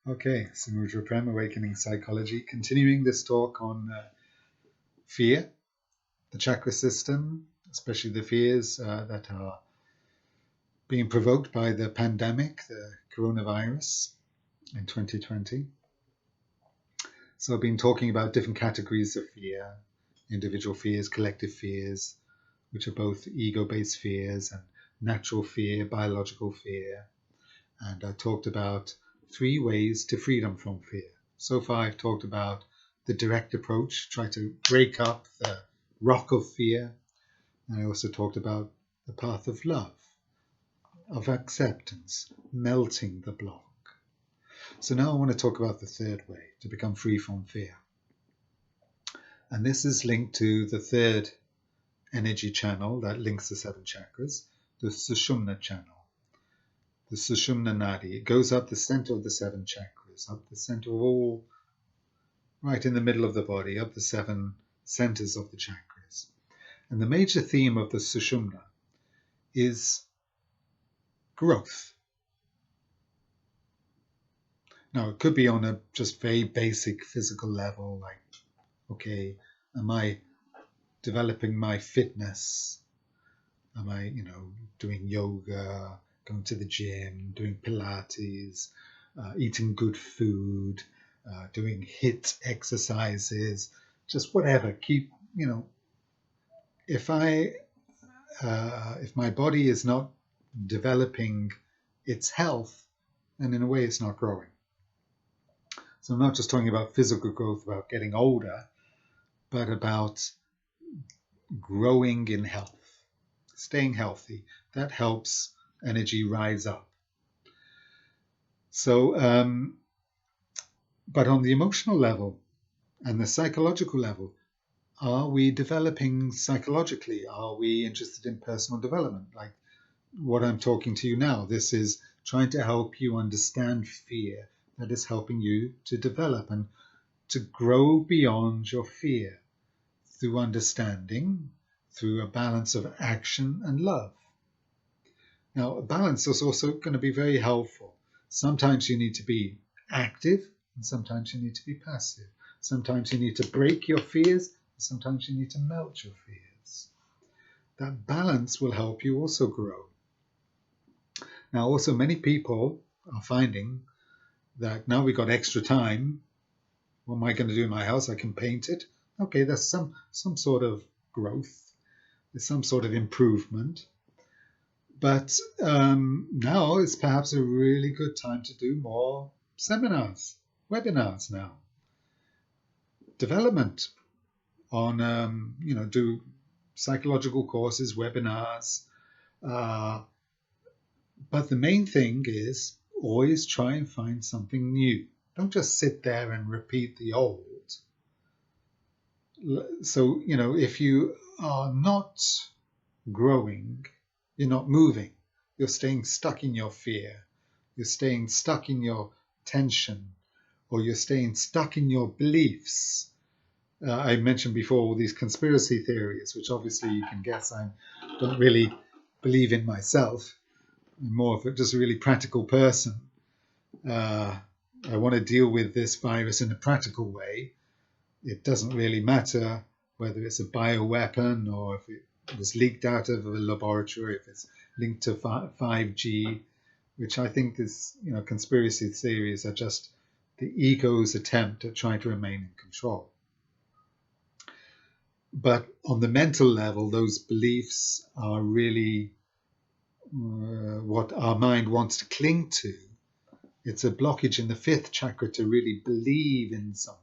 Okay, Samudro of Awakening Psychology. Continuing this talk on fear, the chakra system, especially the fears that are being provoked by the pandemic, the coronavirus in 2020. So I've been talking about different categories of fear, individual fears, collective fears, which are both ego-based fears and natural fear, biological fear. And I talked about 3 ways to freedom from fear. So far I've talked about the direct approach, try to break up the rock of fear. And I also talked about the path of love, of acceptance, melting the block. So now I want to talk about the 3rd way to become free from fear. And this is linked to the 3rd energy channel that links the 7 chakras, the Sushumna channel. The Sushumna Nadi. It goes up the center of the 7 chakras, up the center of all, right in the middle of the body, up the 7 centers of the chakras. And the major theme of the Sushumna is growth. Now, it could be on a just very basic physical level, like, okay, am I developing my fitness? Am I, doing yoga, going to the gym, doing Pilates, eating good food, doing HIIT exercises, just whatever. Keep, if my body is not developing its health, then in a way it's not growing. So I'm not just talking about physical growth, about getting older, but about growing in health, staying healthy. That helps energy rise up. So, but on the emotional level and the psychological level, are we developing psychologically? Are we interested in personal development? Like what I'm talking to you now, this is trying to help you understand fear. That is helping you to develop and to grow beyond your fear through understanding, through a balance of action and love. Now, a balance is also going to be very helpful. Sometimes you need to be active, and sometimes you need to be passive. Sometimes you need to break your fears, and sometimes you need to melt your fears. That balance will help you also grow. Now, also many people are finding that now we've got extra time. What am I going to do in my house? I can paint it. Okay, there's some sort of growth. There's some sort of improvement. But now is perhaps a really good time to do more seminars, webinars now. Development on, do psychological courses, webinars. But the main thing is always try and find something new. Don't just sit there and repeat the old. So, if you are not growing, you're not moving. You're staying stuck in your fear. You're staying stuck in your tension, or you're staying stuck in your beliefs. I mentioned before all these conspiracy theories, which obviously you can guess I don't really believe in myself. I'm more of just a really practical person. I want to deal with this virus in a practical way. It doesn't really matter whether it's a bioweapon or if it was leaked out of a laboratory, if it's linked to 5G, which I think is, conspiracy theories are just the ego's attempt at trying to remain in control. But on the mental level, those beliefs are really what our mind wants to cling to. It's a blockage in the 5th chakra to really believe in something.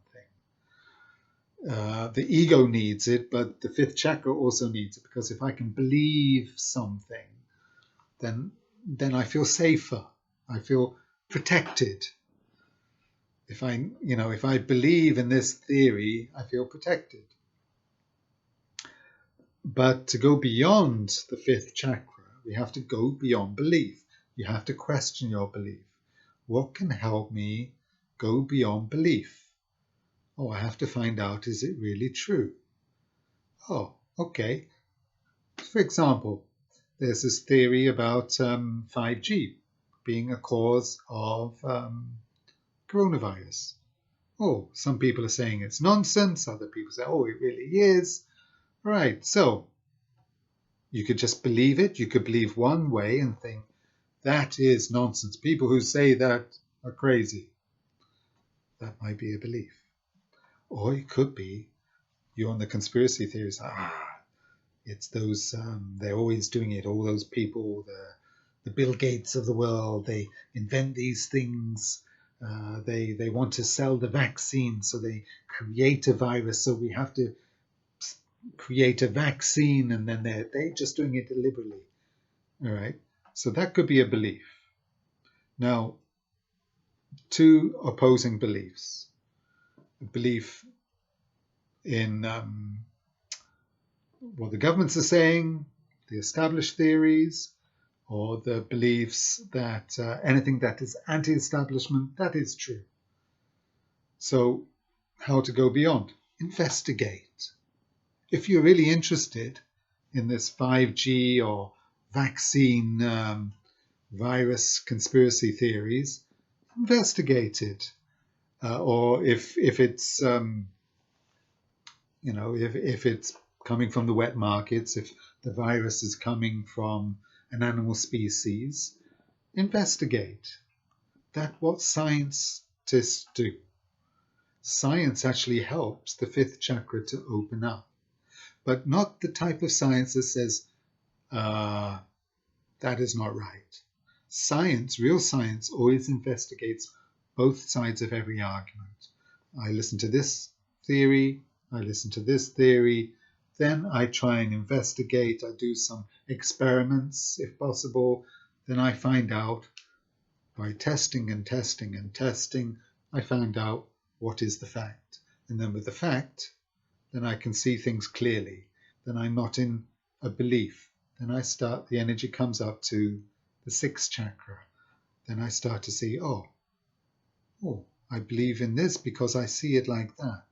The ego needs it, but the 5th chakra also needs it, because if I can believe something, then I feel safer. I feel protected. If I believe in this theory, I feel protected. But to go beyond the 5th chakra, we have to go beyond belief. You have to question your belief. What can help me go beyond belief? Oh, I have to find out, is it really true? Oh, okay. For example, there's this theory about 5G being a cause of coronavirus. Oh, some people are saying it's nonsense. Other people say, oh, it really is. Right, so you could just believe it. You could believe one way and think, that is nonsense. People who say that are crazy. That might be a belief. Or it could be you're on the conspiracy theories. It's those, they're always doing it. All those people, the Bill Gates of the world, they invent these things. They want to sell the vaccine, so they create a virus. So we have to create a vaccine, and then they're just doing it deliberately. All right. So that could be a belief. Now, two opposing beliefs. A belief in what the governments are saying, the established theories, or the beliefs that anything that is anti-establishment, that is true. So how to go beyond? Investigate. If you're really interested in this 5G or vaccine virus conspiracy theories, investigate it. Or if it's if it's coming from the wet markets, if the virus is coming from an animal species, investigate. That's what scientists do. Science actually helps the fifth chakra to open up, but not the type of science that says that is not right. Science, real science, always investigates both sides of every argument. I listen to this theory, I listen to this theory, then I try and investigate, I do some experiments if possible, then I find out by testing and testing and testing, I find out what is the fact. And then with the fact, then I can see things clearly. Then I'm not in a belief. Then the energy comes up to the sixth chakra. Then I start to see, oh, I believe in this because I see it like that.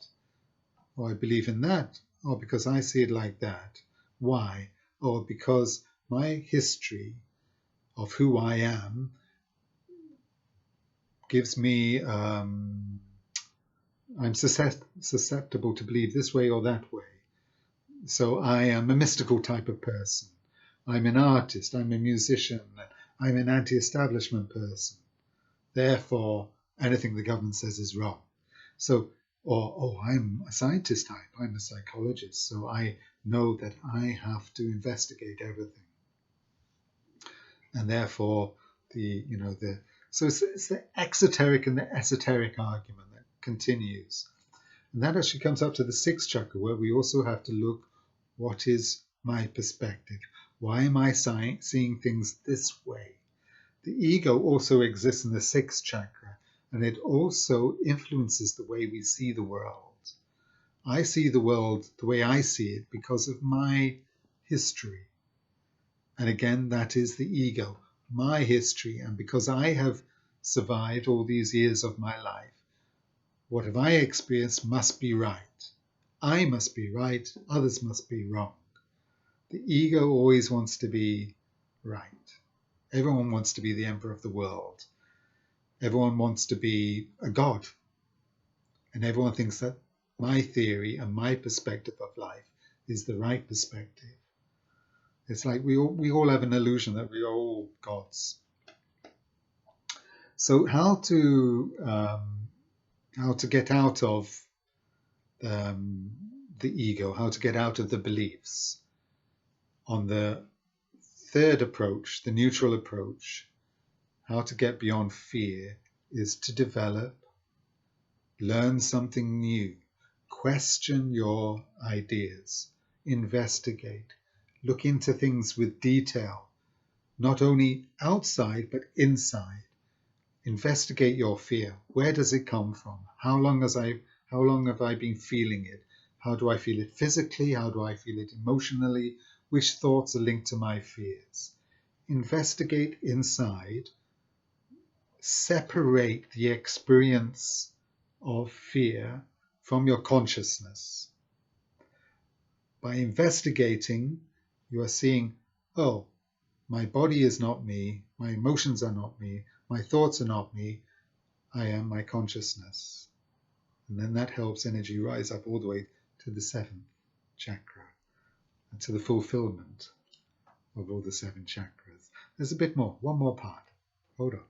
Or I believe in that, because I see it like that. Why? Or because my history of who I am gives me, I'm susceptible to believe this way or that way. So I am a mystical type of person. I'm an artist, I'm a musician, I'm an anti-establishment person. Therefore, anything the government says is wrong. So, I'm a scientist type, I'm a psychologist, so I know that I have to investigate everything. And therefore, so it's the exoteric and the esoteric argument that continues. And that actually comes up to the sixth chakra, where we also have to look, what is my perspective? Why am I seeing things this way? The ego also exists in the sixth chakra, and it also influences the way we see the world. I see the world the way I see it because of my history. And again, that is the ego, my history. And because I have survived all these years of my life, what have I experienced must be right. I must be right, others must be wrong. The ego always wants to be right. Everyone wants to be the emperor of the world. Everyone wants to be a god. And everyone thinks that my theory and my perspective of life is the right perspective. It's like we all have an illusion that we are all gods. So how to get out of the ego, how to get out of the beliefs. On the third approach, the neutral approach, how to get beyond fear is to develop, learn something new, question your ideas, investigate, look into things with detail, not only outside but inside. Investigate your fear. Where does it come from? How long have I been feeling it? How do I feel it physically? How do I feel it emotionally? Which thoughts are linked to my fears? Investigate inside. Separate the experience of fear from your consciousness. By investigating, you are seeing, my body is not me, my emotions are not me, my thoughts are not me. I am my consciousness. And then that helps energy rise up all the way to the 7th chakra and to the fulfillment of all the 7 chakras. There's a bit more, one more part. Hold on.